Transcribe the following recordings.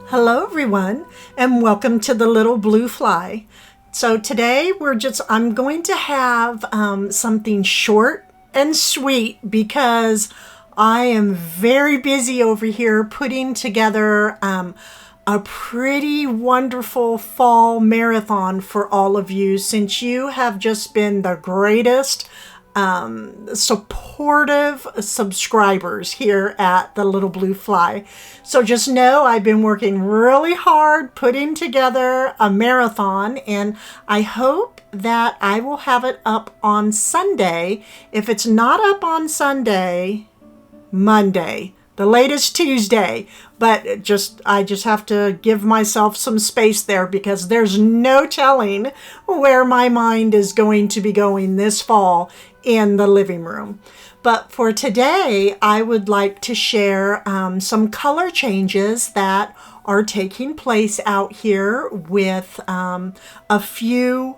Hello everyone and welcome to the Little Blue Fly. So today I'm going to have something short and sweet because I am very busy over here putting together a pretty wonderful fall marathon for all of you, since you have just been the greatest supportive subscribers here at the Little Blue Fly. So just know I've been working really hard putting together a marathon, and I hope that I will have it up on Sunday. If it's not up on Sunday, Monday, the latest Tuesday. But I just have to give myself some space there because there's no telling where my mind is going to be going this fall in the living room. But for today, I would like to share some color changes that are taking place out here with a few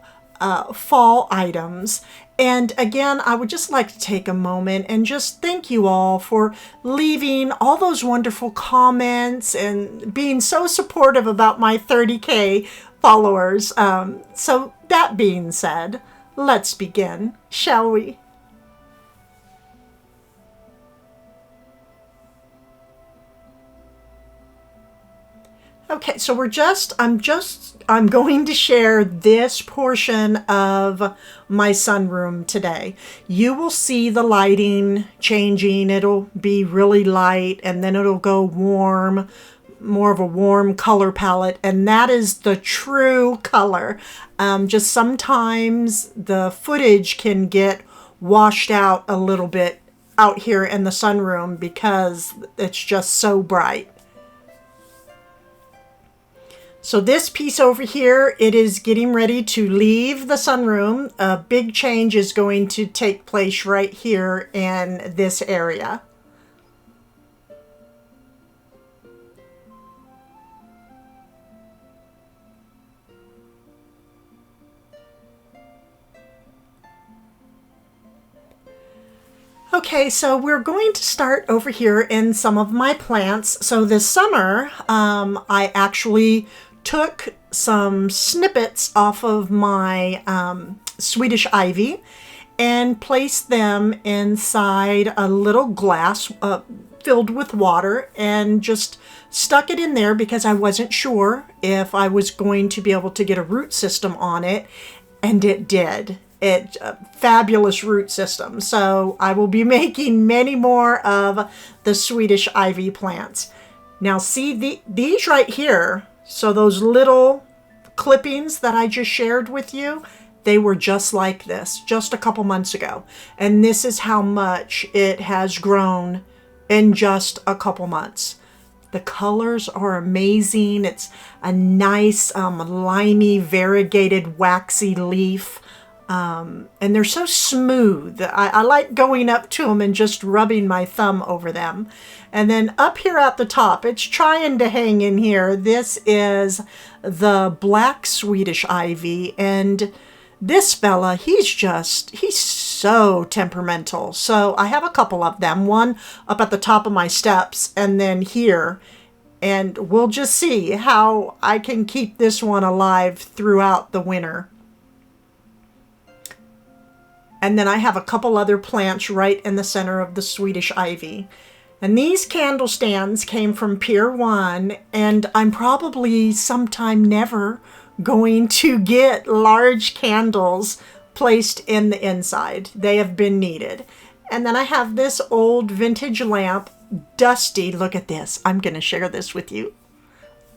fall items. And again, I would just like to take a moment and just thank you all for leaving all those wonderful comments and being so supportive about my 30K followers. So that being said, let's begin, shall we? Okay, so I'm going to share this portion of my sunroom today. You will see the lighting changing. It'll be really light and then it'll go warm, more of a warm color palette, and that is the true color. Just sometimes the footage can get washed out a little bit out here in the sunroom because it's just so bright. So this piece over here, it is getting ready to leave the sunroom. A big change is going to take place right here in this area. Okay, so we're going to start over here in some of my plants. So this summer, I actually took some snippets off of my Swedish ivy and placed them inside a little glass filled with water and just stuck it in there because I wasn't sure if I was going to be able to get a root system on it, and it did. It's a fabulous root system. So I will be making many more of the Swedish ivy plants. Now see these right here. So those little clippings that I just shared with you, they were just like this just a couple months ago. And this is how much it has grown in just a couple months. The colors are amazing. It's a nice limey, variegated, waxy leaf. And they're so smooth. I like going up to them and just rubbing my thumb over them. And then up here at the top, it's trying to hang in here. This is the black Swedish ivy. And this fella, he's so temperamental. So I have a couple of them, one up at the top of my steps and then here. And we'll just see how I can keep this one alive throughout the winter. And then I have a couple other plants right in the center of the Swedish ivy. And these candle stands came from Pier 1, and I'm probably sometime never going to get large candles placed in the inside. They have been needed. And then I have this old vintage lamp, dusty. Look at this. I'm going to share this with you.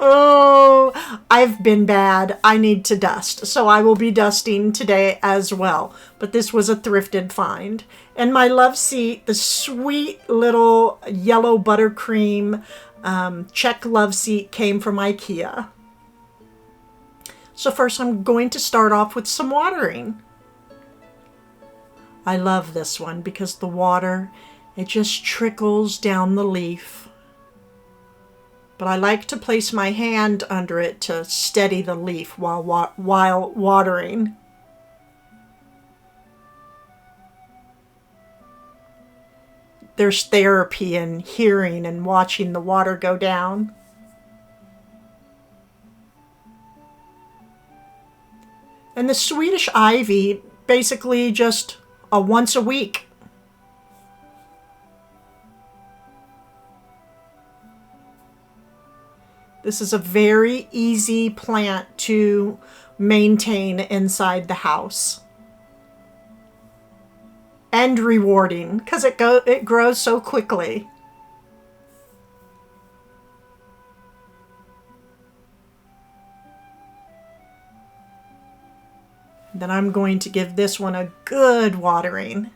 Oh, I've been bad. I need to dust. So I will be dusting today as well. But this was a thrifted find. And my love seat, the sweet little yellow buttercream check love seat came from IKEA. So first I'm going to start off with some watering. I love this one because the water, it just trickles down the leaf. But I like to place my hand under it to steady the leaf while watering. There's therapy in hearing and watching the water go down. And the Swedish ivy, basically just a once a week. This is a very easy plant to maintain inside the house. And rewarding, because it grows so quickly. Then I'm going to give this one a good watering.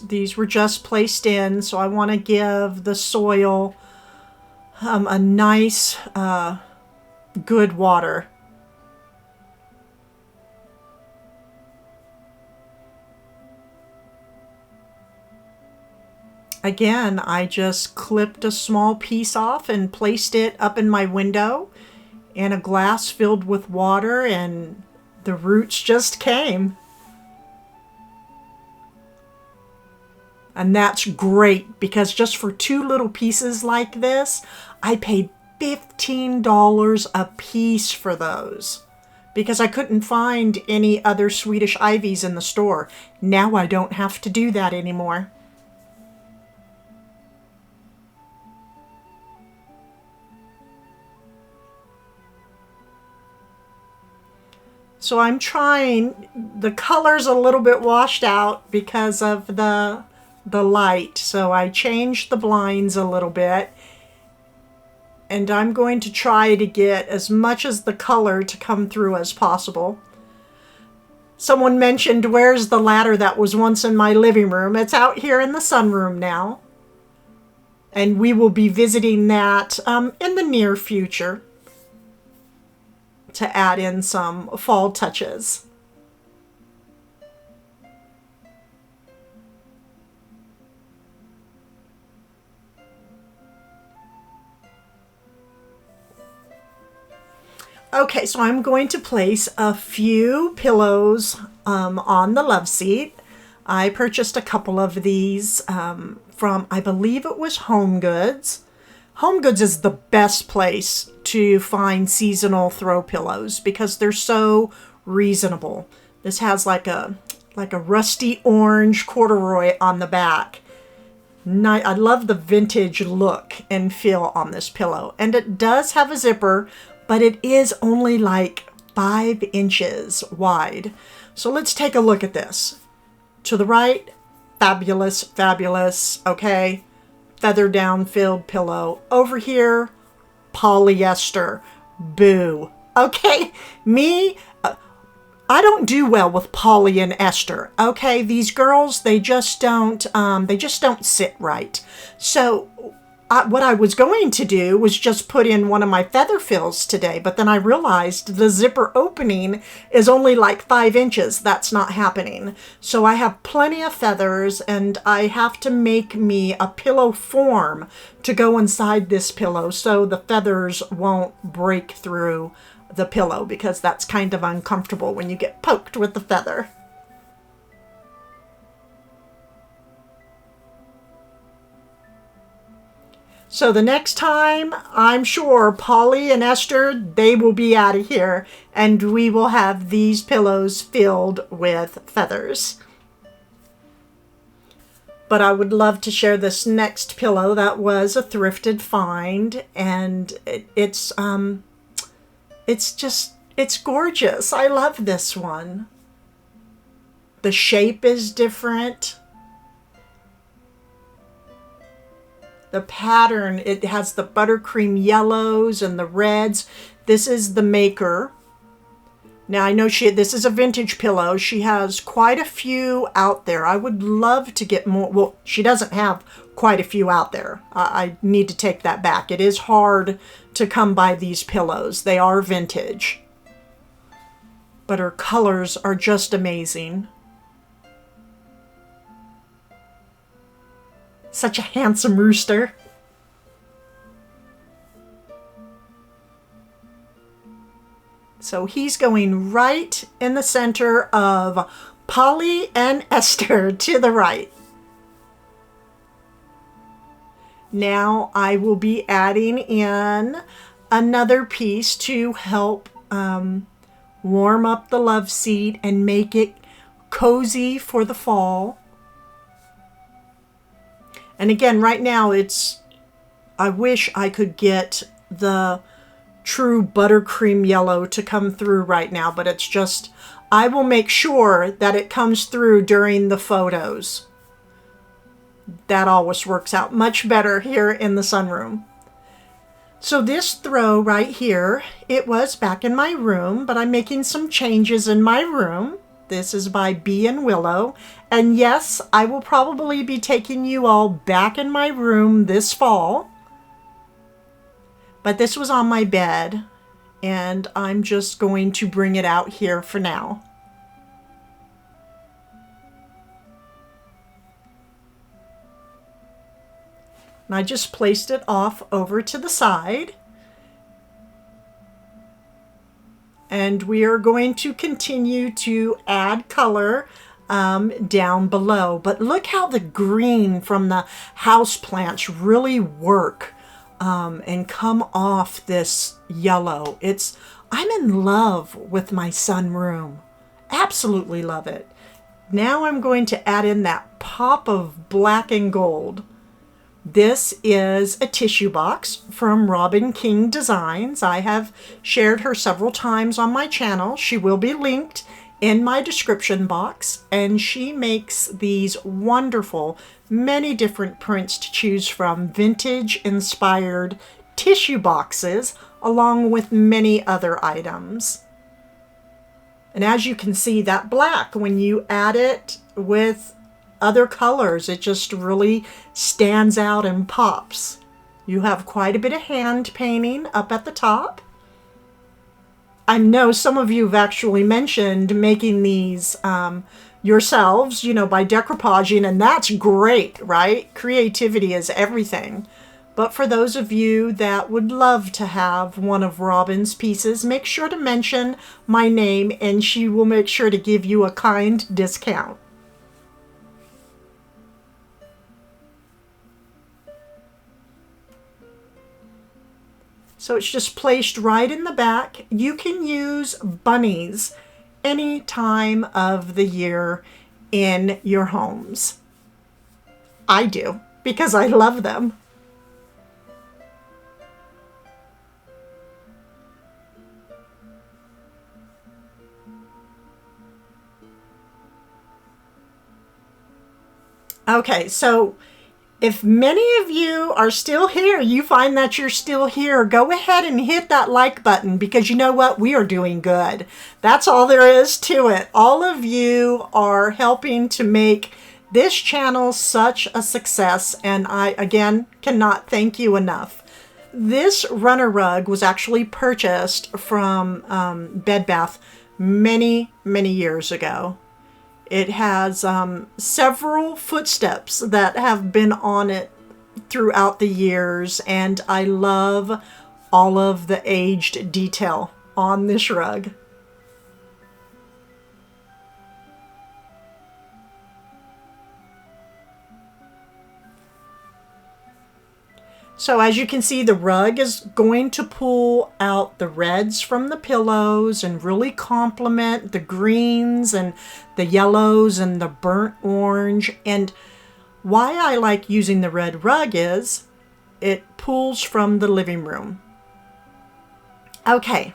These were just placed in, so I want to give the soil a nice, good water. Again, I just clipped a small piece off and placed it up in my window in a glass filled with water, and the roots just came. And that's great, because just for 2 little pieces like this, I paid $15 a piece for those, because I couldn't find any other Swedish ivies in the store. Now I don't have to do that anymore. So I'm trying, the color's a little bit washed out because of the light. So I changed the blinds a little bit. And I'm going to try to get as much as the color to come through as possible. Someone mentioned, where's the ladder that was once in my living room? It's out here in the sunroom now. And we will be visiting that in the near future, to add in some fall touches. Okay, so I'm going to place a few pillows on the love seat. I purchased a couple of these from, I believe it was Home Goods. Home Goods is the best place to find seasonal throw pillows because they're so reasonable. This has like a rusty orange corduroy on the back. I love the vintage look and feel on this pillow. And it does have a zipper, but it is only like 5 inches wide. So let's take a look at this. To the right, fabulous, fabulous, okay? Feather down filled pillow. Over here, polyester. Boo. Okay, me, I don't do well with poly and ester. Okay, these girls, they just don't sit right. So what I was going to do was just put in one of my feather fills today, but then I realized the zipper opening is only like 5 inches. That's not happening. So I have plenty of feathers, and I have to make me a pillow form to go inside this pillow so the feathers won't break through the pillow, because that's kind of uncomfortable when you get poked with the feather. So the next time, I'm sure Polly and Esther, they will be out of here, and we will have these pillows filled with feathers. But I would love to share this next pillow that was a thrifted find, and it's gorgeous. I love this one. The shape is different. The pattern, it has the buttercream yellows and the reds. This is the maker. Now I know this is a vintage pillow. She has quite a few out there. I would love to get more. Well, she doesn't have quite a few out there. I need to take that back. It is hard to come by these pillows. They are vintage. But her colors are just amazing. Such a handsome rooster. So he's going right in the center of Polly and Esther to the right. Now I will be adding in another piece to help warm up the love seat and make it cozy for the fall. And again, right now I wish I could get the true buttercream yellow to come through right now, but it's just, I will make sure that it comes through during the photos. That always works out much better here in the sunroom. So this throw right here, it was back in my room, but I'm making some changes in my room. This is by Bee and Willow. And yes, I will probably be taking you all back in my room this fall. But this was on my bed, and I'm just going to bring it out here for now. And I just placed it off over to the side. And we are going to continue to add color down below. But look how the green from the houseplants really work and come off this yellow. I'm in love with my sunroom. Absolutely love it. Now I'm going to add in that pop of black and gold. This is a tissue box from Robin King Designs. I have shared her several times on my channel. She will be linked in my description box, and she makes these wonderful, many different prints to choose from, vintage inspired tissue boxes, along with many other items. And as you can see, that black, when you add it with other colors, it just really stands out and pops. You have quite a bit of hand painting up at the top. I know some of you have actually mentioned making these yourselves, by decoupaging, and that's great, right? Creativity is everything. But for those of you that would love to have one of Robin's pieces, make sure to mention my name and she will make sure to give you a kind discount. So it's just placed right in the back. You can use bunnies any time of the year in your homes. I do, because I love them. Okay, so if many of you are still here, you find that you're still here, go ahead and hit that like button, because you know what? We are doing good. That's all there is to it. All of you are helping to make this channel such a success, and I, again, cannot thank you enough. This runner rug was actually purchased from Bed Bath many, many years ago. It has several footsteps that have been on it throughout the years, and I love all of the aged detail on this rug. So as you can see, the rug is going to pull out the reds from the pillows and really complement the greens and the yellows and the burnt orange. And why I like using the red rug is it pulls from the living room. Okay,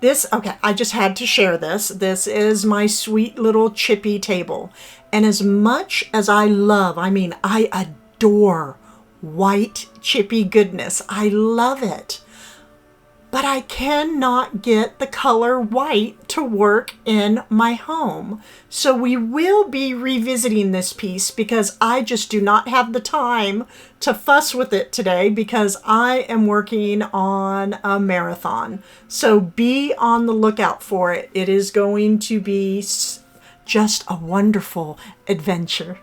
I just had to share this. This is my sweet little chippy table. And as much as I adore white chippy goodness. I love it. But I cannot get the color white to work in my home. So we will be revisiting this piece because I just do not have the time to fuss with it today because I am working on a marathon. So be on the lookout for it. It is going to be just a wonderful adventure.